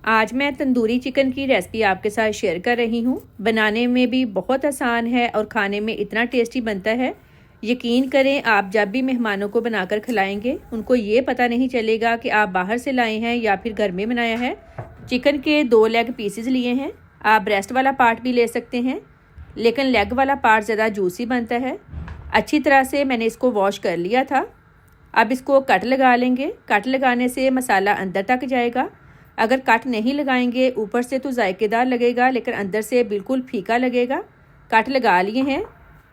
आज मैं तंदूरी चिकन की रेसिपी आपके साथ शेयर कर रही हूँ। बनाने में भी बहुत आसान है और खाने में इतना टेस्टी बनता है। यकीन करें, आप जब भी मेहमानों को बनाकर खिलाएंगे उनको ये पता नहीं चलेगा कि आप बाहर से लाए हैं या फिर घर में बनाया है। चिकन के 2 लेग पीसेस लिए हैं। आप ब्रेस्ट वाला पार्ट भी ले सकते हैं, लेकिन लेग वाला पार्ट ज़्यादा जूसी बनता है। अच्छी तरह से मैंने इसको वॉश कर लिया था। अब इसको कट लगा लेंगे। कट लगाने से मसाला अंदर तक जाएगा। अगर कट नहीं लगाएंगे ऊपर से तो जायकेदार लगेगा, लेकिन अंदर से बिल्कुल फीका लगेगा। कट लगा लिए हैं।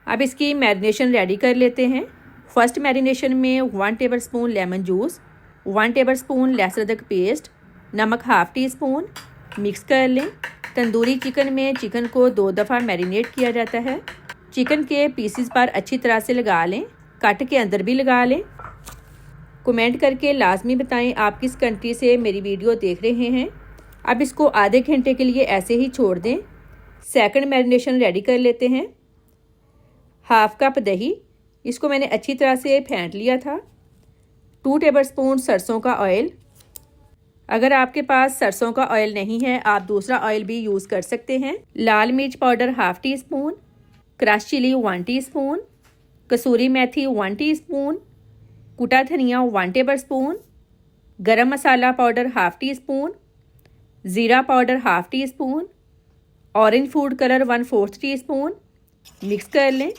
अब इसकी मैरिनेशन रेडी कर लेते हैं। फर्स्ट मैरिनेशन में 1 टेबलस्पून लेमन जूस, 1 टेबलस्पून लहसुन अदरक पेस्ट, नमक हाफ़ टी स्पून, मिक्स कर लें। तंदूरी चिकन में चिकन को 2 दफ़ा मैरिनेट किया जाता है। चिकन के पीसेस पर अच्छी तरह से लगा लें। कट के अंदर भी लगा लें। कमेंट करके लाजमी बताएं आप किस कंट्री से मेरी वीडियो देख रहे हैं। अब इसको आधे घंटे के लिए ऐसे ही छोड़ दें। सेकंड मैरिनेशन रेडी कर लेते हैं। 1/2 कप दही, इसको मैंने अच्छी तरह से फेंट लिया था। 2 टेबलस्पून सरसों का ऑयल। अगर आपके पास सरसों का ऑयल नहीं है आप दूसरा ऑयल भी यूज़ कर सकते हैं। लाल मिर्च powder half teaspoon, crush chilli 1 teaspoon, कसूरी मेथी 1 टीस्पून, कुटा धनिया 1 tablespoon, garam masala powder half teaspoon, ज़ीरा powder half teaspoon, orange food colour 1/4 teaspoon. Mix कर लें।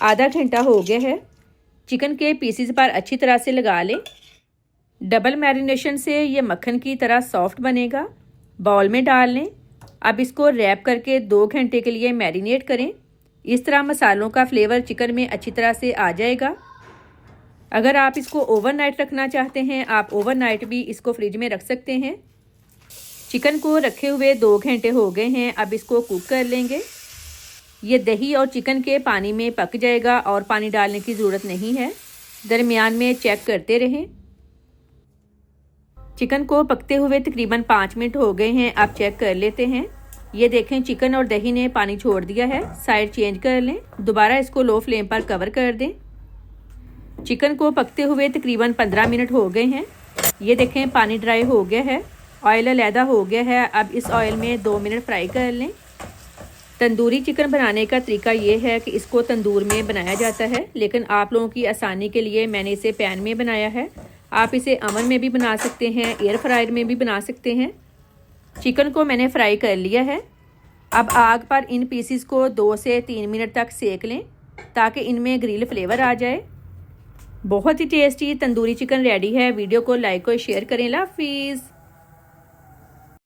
आधा घंटा हो गया है। चिकन के पीसेस पर अच्छी तरह से लगा लें। डबल मैरिनेशन से ये मक्खन की तरह सॉफ्ट बनेगा। बाउल में डाल लें। अब इसको रैप करके 2 घंटे के लिए मैरिनेट करें। इस तरह मसालों का फ्लेवर चिकन में अच्छी तरह से आ जाएगा। अगर आप इसको ओवरनाइट रखना चाहते हैं आप ओवरनाइट भी इसको फ्रिज में रख सकते हैं। चिकन को रखे हुए 2 घंटे हो गए हैं। अब इसको कुक कर लेंगे। ये दही और चिकन के पानी में पक जाएगा और पानी डालने की ज़रूरत नहीं है। दरमियान में चेक करते रहें। चिकन को पकते हुए तकरीबन 5 मिनट हो गए हैं। आप चेक कर लेते हैं। ये देखें चिकन और दही ने पानी छोड़ दिया है। साइड चेंज कर लें। दोबारा इसको लो फ्लेम पर कवर कर दें। चिकन को पकते हुए तकरीबन 15 मिनट हो गए हैं। ये देखें पानी ड्राई हो गया है, ऑयल अलहदा हो गया है। अब इस ऑयल में 2 मिनट फ्राई कर लें। तंदूरी चिकन बनाने का तरीका ये है कि इसको तंदूर में बनाया जाता है, लेकिन आप लोगों की आसानी के लिए मैंने इसे पैन में बनाया है। आप इसे अवन में भी बना सकते हैं, एयर फ्रायर में भी बना सकते हैं। चिकन को मैंने फ्राई कर लिया है। अब आग पर इन पीसेस को 2 से 3 मिनट तक सेक लें ताकि इनमें ग्रिल फ्लेवर आ जाए। बहुत ही टेस्टी तंदूरी चिकन रेडी है। वीडियो को लाइक और शेयर करें। अल्लाह हाफिज़।